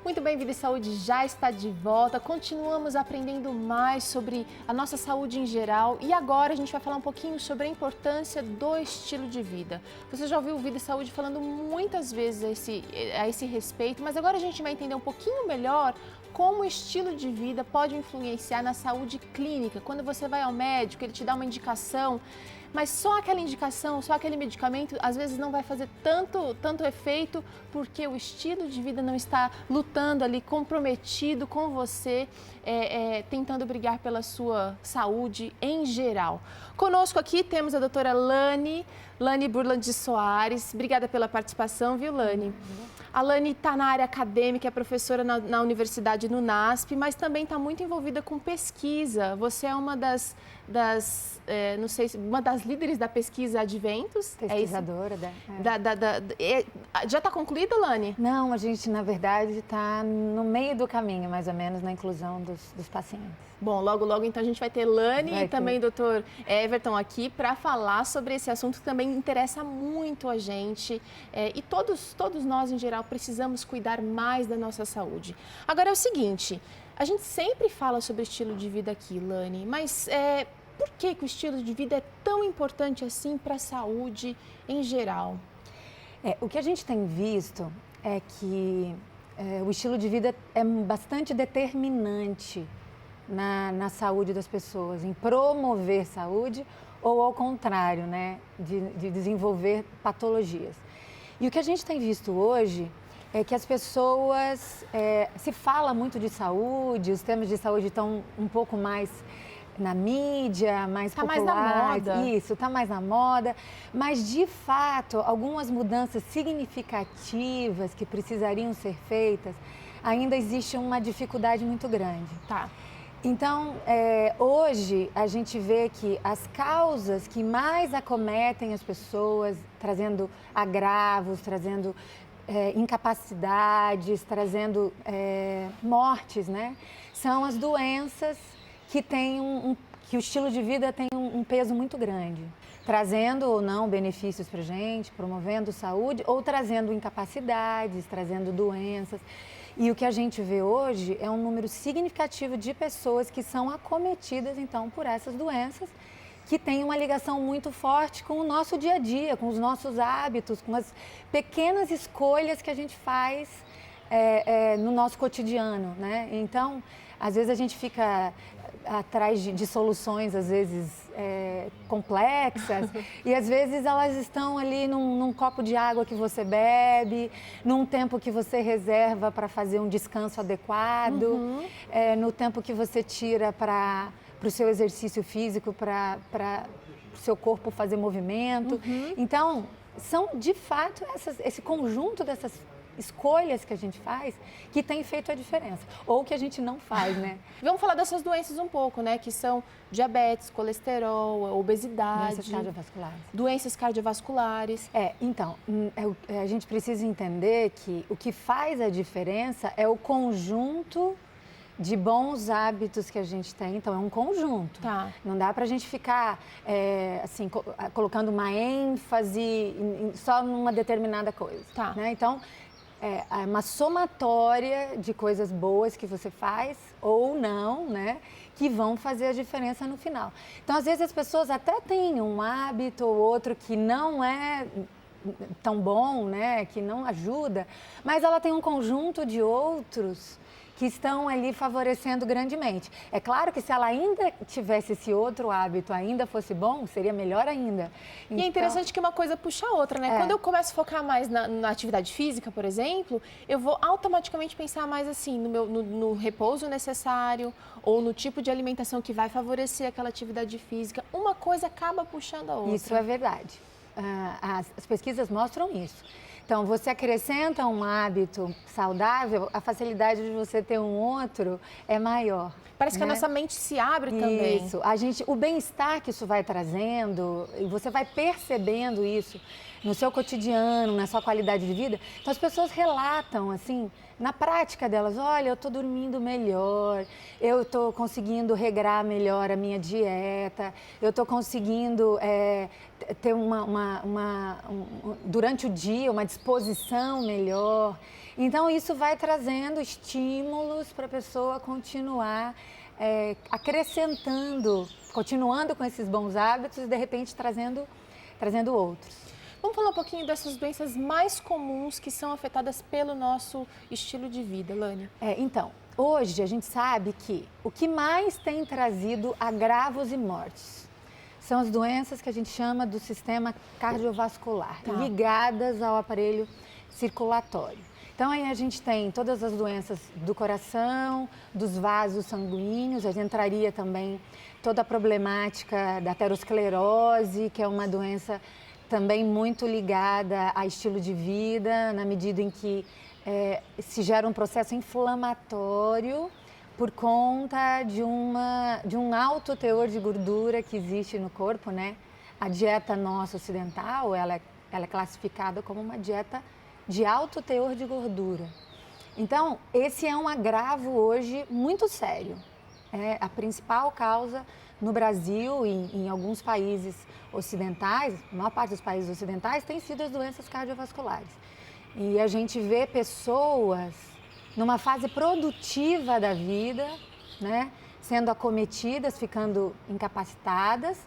Muito bem, Vida e Saúde já está de volta. Continuamos aprendendo mais sobre a nossa saúde em geral e agora a gente vai falar um pouquinho sobre a importância do estilo de vida. Você já ouviu o Vida e Saúde falando muitas vezes a esse respeito, mas agora a gente vai entender um pouquinho melhor como o estilo de vida pode influenciar na saúde clínica. Quando você vai ao médico, ele te dá uma indicação, mas só aquela indicação, só aquele medicamento, às vezes não vai fazer tanto efeito porque o estilo de vida não está lutando ali, comprometido com você, tentando brigar pela sua saúde em geral. Conosco aqui temos a doutora Lani Burland de Soares. Obrigada pela participação, viu, Lani? A Lani está na área acadêmica, é professora na Universidade no NASP, mas também está muito envolvida com pesquisa. Você é uma não sei, uma das líderes da pesquisa Adventus. Pesquisadora, já está concluída, Lani? Não, a gente, na verdade, está no meio do caminho, mais ou menos, na inclusão dos pacientes. Bom, logo, então, a gente vai ter Lani e também o doutor Everton aqui para falar sobre esse assunto que também interessa muito a gente. E todos nós, em geral, precisamos cuidar mais da nossa saúde. Agora é o seguinte, a gente sempre fala sobre estilo de vida aqui, Lani, mas por que o estilo de vida é tão importante assim para a saúde em geral? O que a gente tem visto é que o estilo de vida é bastante determinante na saúde das pessoas, em promover saúde ou ao contrário, né, de desenvolver patologias. E o que a gente tem visto hoje é que as pessoas, se fala muito de saúde, os temas de saúde estão um pouco mais na mídia, mais populares. Está mais na moda. Isso, está mais na moda, mas de fato, algumas mudanças significativas que precisariam ser feitas, ainda existe uma dificuldade muito grande. Tá. Então, hoje a gente vê que as causas que mais acometem as pessoas, trazendo agravos, trazendo incapacidades, trazendo mortes, né? São as doenças que têm que o estilo de vida tem um peso muito grande, trazendo ou não benefícios para a gente, promovendo saúde ou trazendo incapacidades, trazendo doenças. E o que a gente vê hoje é um número significativo de pessoas que são acometidas, então, por essas doenças, que têm uma ligação muito forte com o nosso dia a dia, com os nossos hábitos, com as pequenas escolhas que a gente faz no nosso cotidiano, né? Então, às vezes a gente fica atrás de soluções, às vezes, complexas, e às vezes elas estão ali num copo de água que você bebe, num tempo que você reserva para fazer um descanso adequado, no tempo que você tira para o seu exercício físico, para o seu corpo fazer movimento. Então, são de fato esse conjunto dessas escolhas que a gente faz que tem feito a diferença, ou que a gente não faz, né? Vamos falar dessas doenças um pouco, né? Que são diabetes, colesterol, obesidade. Doenças cardiovasculares. Doenças cardiovasculares. Então, a gente precisa entender que o que faz a diferença é o conjunto de bons hábitos que a gente tem. Então, é um conjunto. Tá. Não dá pra gente ficar, assim, colocando uma ênfase só numa determinada coisa. Tá. Né? Então, é uma somatória de coisas boas que você faz ou não, né, que vão fazer a diferença no final. Então, às vezes as pessoas até têm um hábito ou outro que não é tão bom, né, que não ajuda, mas ela tem um conjunto de outros que estão ali favorecendo grandemente. É claro que se ela ainda tivesse esse outro hábito, ainda fosse bom, seria melhor ainda. Então, e é interessante que uma coisa puxa a outra, né? Quando eu começo a focar mais na atividade física, por exemplo, eu vou automaticamente pensar mais assim, no repouso necessário ou no tipo de alimentação que vai favorecer aquela atividade física. Uma coisa acaba puxando a outra. Isso é verdade. As pesquisas mostram isso. Então, você acrescenta um hábito saudável, a facilidade de você ter um outro é maior. Parece que a nossa mente se abre também. Isso. O bem-estar que isso vai trazendo, e você vai percebendo isso no seu cotidiano, na sua qualidade de vida. Então as pessoas relatam assim, na prática delas, olha, eu estou dormindo melhor, eu estou conseguindo regrar melhor a minha dieta, eu estou conseguindo ter durante o dia uma disposição melhor. Então isso vai trazendo estímulos para a pessoa continuar acrescentando, continuando com esses bons hábitos e de repente trazendo outros. Vamos falar um pouquinho dessas doenças mais comuns que são afetadas pelo nosso estilo de vida, Lani. Então, hoje a gente sabe que o que mais tem trazido agravos e mortes são as doenças que a gente chama do sistema cardiovascular, ligadas ao aparelho circulatório. Então, aí a gente tem todas as doenças do coração, dos vasos sanguíneos, a gente entraria também toda a problemática da aterosclerose, que é uma doença também muito ligada a estilo de vida, na medida em que se gera um processo inflamatório por conta de um alto teor de gordura que existe no corpo, né? A dieta nossa ocidental, ela é classificada como uma dieta de alto teor de gordura. Então, esse é um agravo hoje muito sério. É a principal causa no Brasil e em alguns países ocidentais, a maior parte dos países ocidentais, tem sido as doenças cardiovasculares. E a gente vê pessoas numa fase produtiva da vida, né, sendo acometidas, ficando incapacitadas,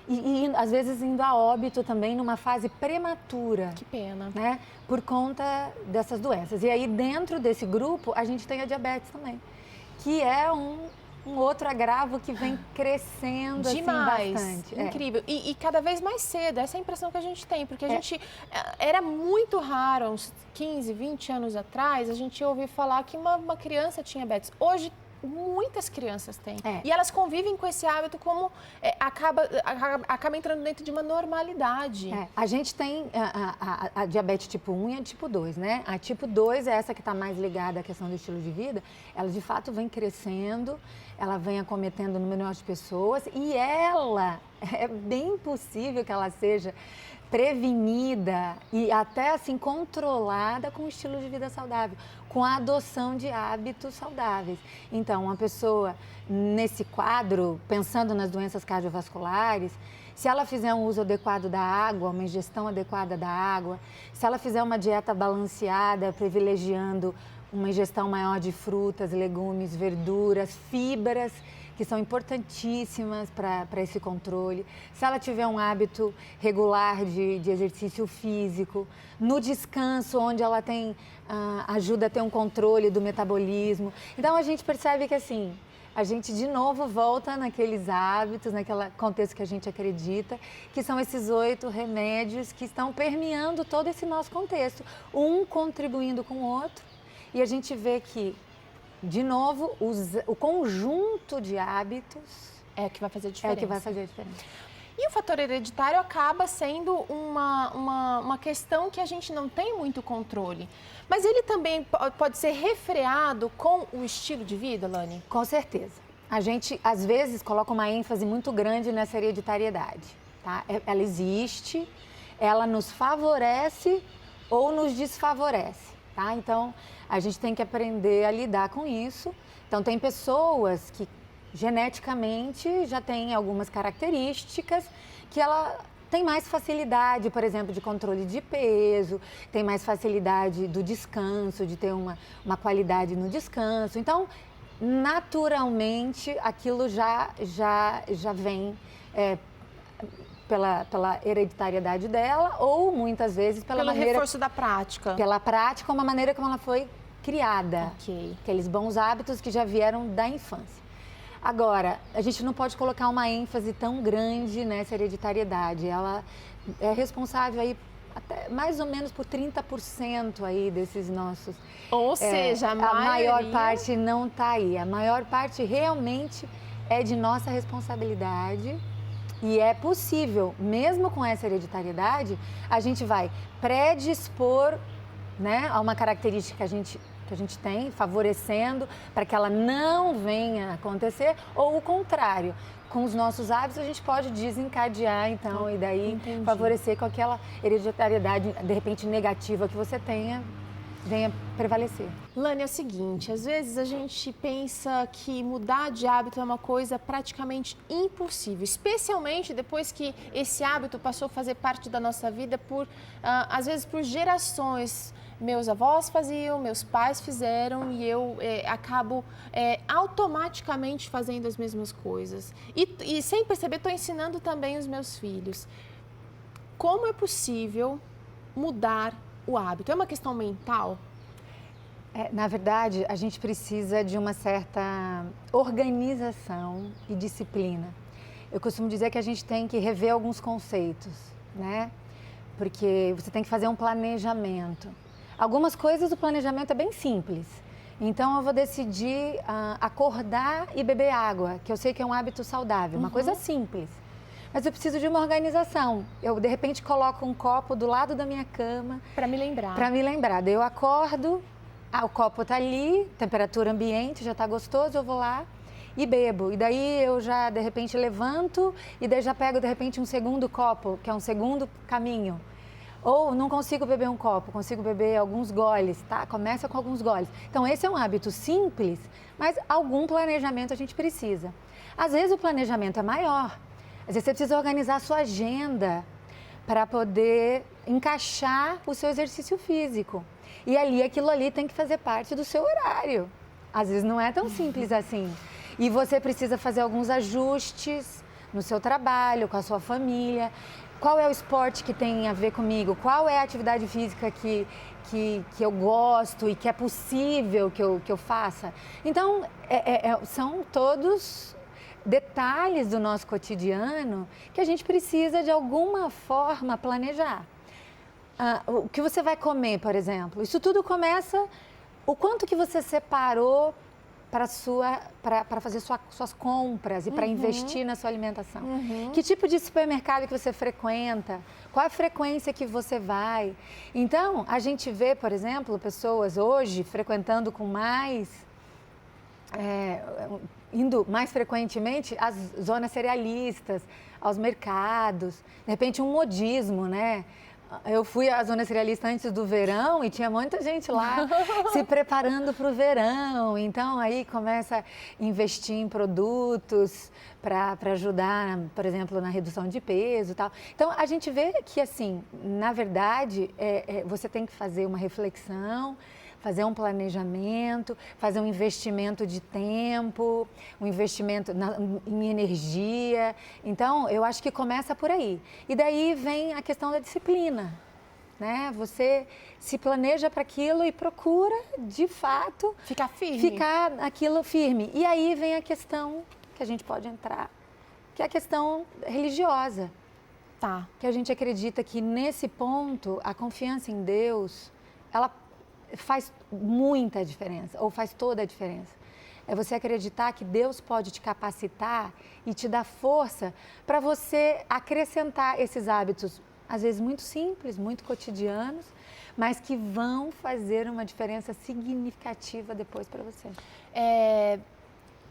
e às vezes indo a óbito também numa fase prematura. Que pena. Né? Por conta dessas doenças. E aí dentro desse grupo a gente tem a diabetes também, que é um outro agravo que vem crescendo demais, assim, bastante. Incrível. E cada vez mais cedo, essa é a impressão que a gente tem, porque a gente, era muito raro, uns 15, 20 anos atrás, a gente ouvir falar que uma criança tinha diabetes. Hoje, muitas crianças têm. E elas convivem com esse hábito como acaba entrando dentro de uma normalidade. A gente tem a diabetes tipo 1 e a tipo 2, né? A tipo 2 é essa que está mais ligada à questão do estilo de vida. Ela, de fato, vem crescendo, ela vem acometendo um número de pessoas e ela, é bem possível que ela seja prevenida e até assim controlada com o estilo de vida saudável, com a adoção de hábitos saudáveis. Então, uma pessoa nesse quadro, pensando nas doenças cardiovasculares, se ela fizer um uso adequado da água, uma ingestão adequada da água, se ela fizer uma dieta balanceada, privilegiando uma ingestão maior de frutas, legumes, verduras, fibras, que são importantíssimas para esse controle. Se ela tiver um hábito regular de exercício físico, no descanso, onde ela tem, ajuda a ter um controle do metabolismo. Então, a gente percebe que, assim, a gente de novo volta naqueles hábitos, naquele contexto que a gente acredita, que são esses 8 remédios que estão permeando todo esse nosso contexto, um contribuindo com o outro, e a gente vê que, de novo, o conjunto de hábitos é que vai fazer a diferença. É que vai fazer a diferença. E o fator hereditário acaba sendo uma questão que a gente não tem muito controle. Mas ele também pode ser refreado com o estilo de vida, Lani? Com certeza. A gente, às vezes, coloca uma ênfase muito grande nessa hereditariedade. Tá? Ela existe, ela nos favorece ou nos desfavorece. Tá? Então, a gente tem que aprender a lidar com isso. Então, tem pessoas que geneticamente já têm algumas características que ela tem mais facilidade, por exemplo, de controle de peso, tem mais facilidade do descanso, de ter uma qualidade no descanso. Então, naturalmente, aquilo já vem pela hereditariedade dela ou, muitas vezes, pelo reforço da prática. Pela prática, uma maneira como ela foi criada. Okay. Aqueles bons hábitos que já vieram da infância. Agora, a gente não pode colocar uma ênfase tão grande nessa hereditariedade. Ela é responsável aí até mais ou menos por 30% aí desses nossos... Ou seja, a maior parte não está aí. A maior parte realmente é de nossa responsabilidade. E é possível, mesmo com essa hereditariedade, a gente vai predispor, né, a uma característica que a gente que a gente tem, favorecendo para que ela não venha acontecer, ou o contrário. Com os nossos hábitos, a gente pode desencadear, então, e daí favorecer com aquela hereditariedade, de repente, negativa que você tenha, venha prevalecer. Lani, é o seguinte, às vezes a gente pensa que mudar de hábito é uma coisa praticamente impossível, especialmente depois que esse hábito passou a fazer parte da nossa vida às vezes por gerações. Meus avós faziam, meus pais fizeram e eu acabo automaticamente fazendo as mesmas coisas. E sem perceber, estou ensinando também os meus filhos. Como é possível mudar o hábito? É uma questão mental? Na verdade, a gente precisa de uma certa organização e disciplina. Eu costumo dizer que a gente tem que rever alguns conceitos, né? Porque você tem que fazer um planejamento. Algumas coisas, o planejamento é bem simples. Então, eu vou decidir acordar e beber água, que eu sei que é um hábito saudável, uma coisa simples. Mas eu preciso de uma organização. Eu, de repente, coloco um copo do lado da minha cama. Para me lembrar. Para me lembrar. Daí eu acordo, o copo está ali, temperatura ambiente, já está gostoso, eu vou lá e bebo. E daí eu já, de repente, levanto e daí já pego, de repente, um segundo copo, que é um segundo caminho. Ou não consigo beber um copo, consigo beber alguns goles, tá? Começa com alguns goles. Então, esse é um hábito simples, mas algum planejamento a gente precisa. Às vezes o planejamento é maior. Às vezes você precisa organizar a sua agenda para poder encaixar o seu exercício físico. E ali, aquilo ali tem que fazer parte do seu horário. Às vezes não é tão simples assim. E você precisa fazer alguns ajustes no seu trabalho, com a sua família. Qual é o esporte que tem a ver comigo? Qual é a atividade física que eu gosto e que é possível que eu faça? Então, são todos detalhes do nosso cotidiano que a gente precisa, de alguma forma, planejar. O que você vai comer, por exemplo? Isso tudo começa... O quanto que você separou para fazer suas compras e para investir na sua alimentação. Que tipo de supermercado que você frequenta? Qual a frequência que você vai? Então, a gente vê, por exemplo, pessoas hoje frequentando com indo mais frequentemente às zonas cerealistas, aos mercados, de repente um modismo, né? Eu fui à zona cerealista antes do verão e tinha muita gente lá se preparando para o verão. Então, aí começa a investir em produtos para ajudar, por exemplo, na redução de peso e tal. Então, a gente vê que, assim, na verdade, você tem que fazer uma reflexão, fazer um planejamento, fazer um investimento de tempo, um investimento em energia. Então, eu acho que começa por aí. E daí vem a questão da disciplina, né? Você se planeja para aquilo e procura, de fato... Ficar firme. Ficar aquilo firme. E aí vem a questão que a gente pode entrar, que é a questão religiosa. Tá. Que a gente acredita que, nesse ponto, a confiança em Deus, ela faz muita diferença, ou faz toda a diferença. É você acreditar que Deus pode te capacitar e te dar força para você acrescentar esses hábitos, às vezes muito simples, muito cotidianos, mas que vão fazer uma diferença significativa depois para você.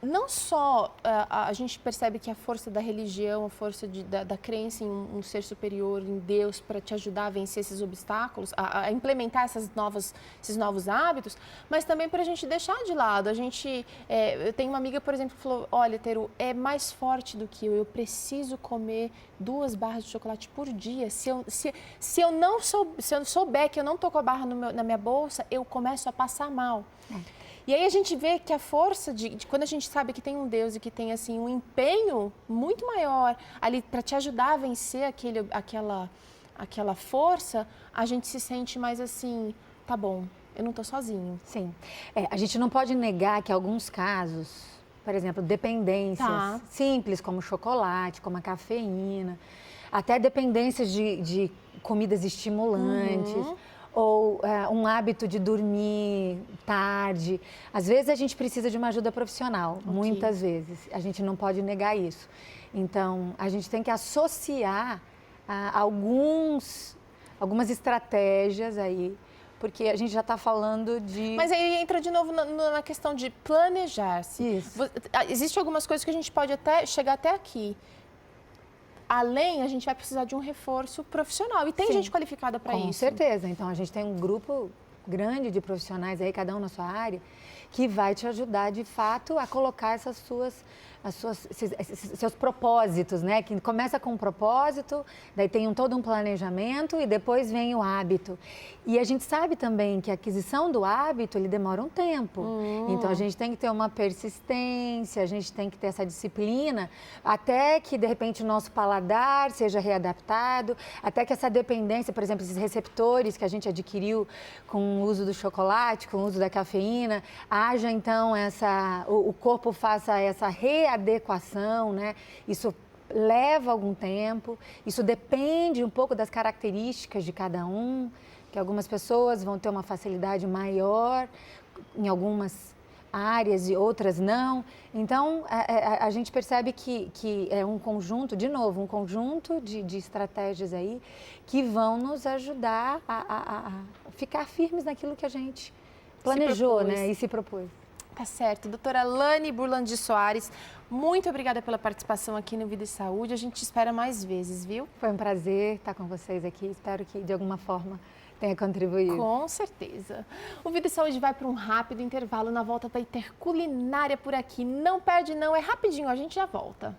Não só a gente percebe que a força da religião, a força da crença em um ser superior, em Deus, para te ajudar a vencer esses obstáculos, a implementar esses novos hábitos, mas também para a gente deixar de lado. Eu tenho uma amiga, por exemplo, que falou, olha, Teru, é mais forte do que eu preciso comer 2 barras de chocolate por dia. Se eu souber que eu não estou com a barra na minha bolsa, eu começo a passar mal. E aí a gente vê que a força de quando a gente sabe que tem um Deus e que tem assim um empenho muito maior ali para te ajudar a vencer aquela força, a gente se sente mais assim, tá bom, eu não estou sozinho. Sim. A gente não pode negar que alguns casos, por exemplo, dependências simples como chocolate, como a cafeína, até dependências de comidas estimulantes, ou um hábito de dormir tarde. Às vezes a gente precisa de uma ajuda profissional, muitas vezes. A gente não pode negar isso. Então, a gente tem que associar algumas estratégias aí, porque a gente já está falando de... Mas aí entra de novo na questão de planejar-se. Isso. Existem algumas coisas que a gente pode até chegar até aqui. Além, a gente vai precisar de um reforço profissional. E tem Sim. gente qualificada para isso. Com certeza. Então, a gente tem um grupo grande de profissionais aí, cada um na sua área, que vai te ajudar, de fato, a colocar seus propósitos, né? Que começa com um propósito, daí tem todo um planejamento e depois vem o hábito. E a gente sabe também que a aquisição do hábito, ele demora um tempo. Então, a gente tem que ter uma persistência, a gente tem que ter essa disciplina, até que, de repente, o nosso paladar seja readaptado, até que essa dependência, por exemplo, esses receptores que a gente adquiriu com o uso do chocolate, com o uso da cafeína, haja, então, o corpo faça essa readequação, né? Isso leva algum tempo, isso depende um pouco das características de cada um, que algumas pessoas vão ter uma facilidade maior em algumas áreas e outras não. Então, a gente percebe que é um conjunto, de novo, um conjunto de estratégias aí que vão nos ajudar a ficar firmes naquilo que a gente planejou, né? E se propôs. Tá certo. Doutora Lani Burlandi de Soares, muito obrigada pela participação aqui no Vida e Saúde. A gente te espera mais vezes, viu? Foi um prazer estar com vocês aqui. Espero que, de alguma forma, tenha contribuído. Com certeza. O Vida e Saúde vai para um rápido intervalo. Na volta vai ter culinária por aqui. Não perde não, é rapidinho, a gente já volta.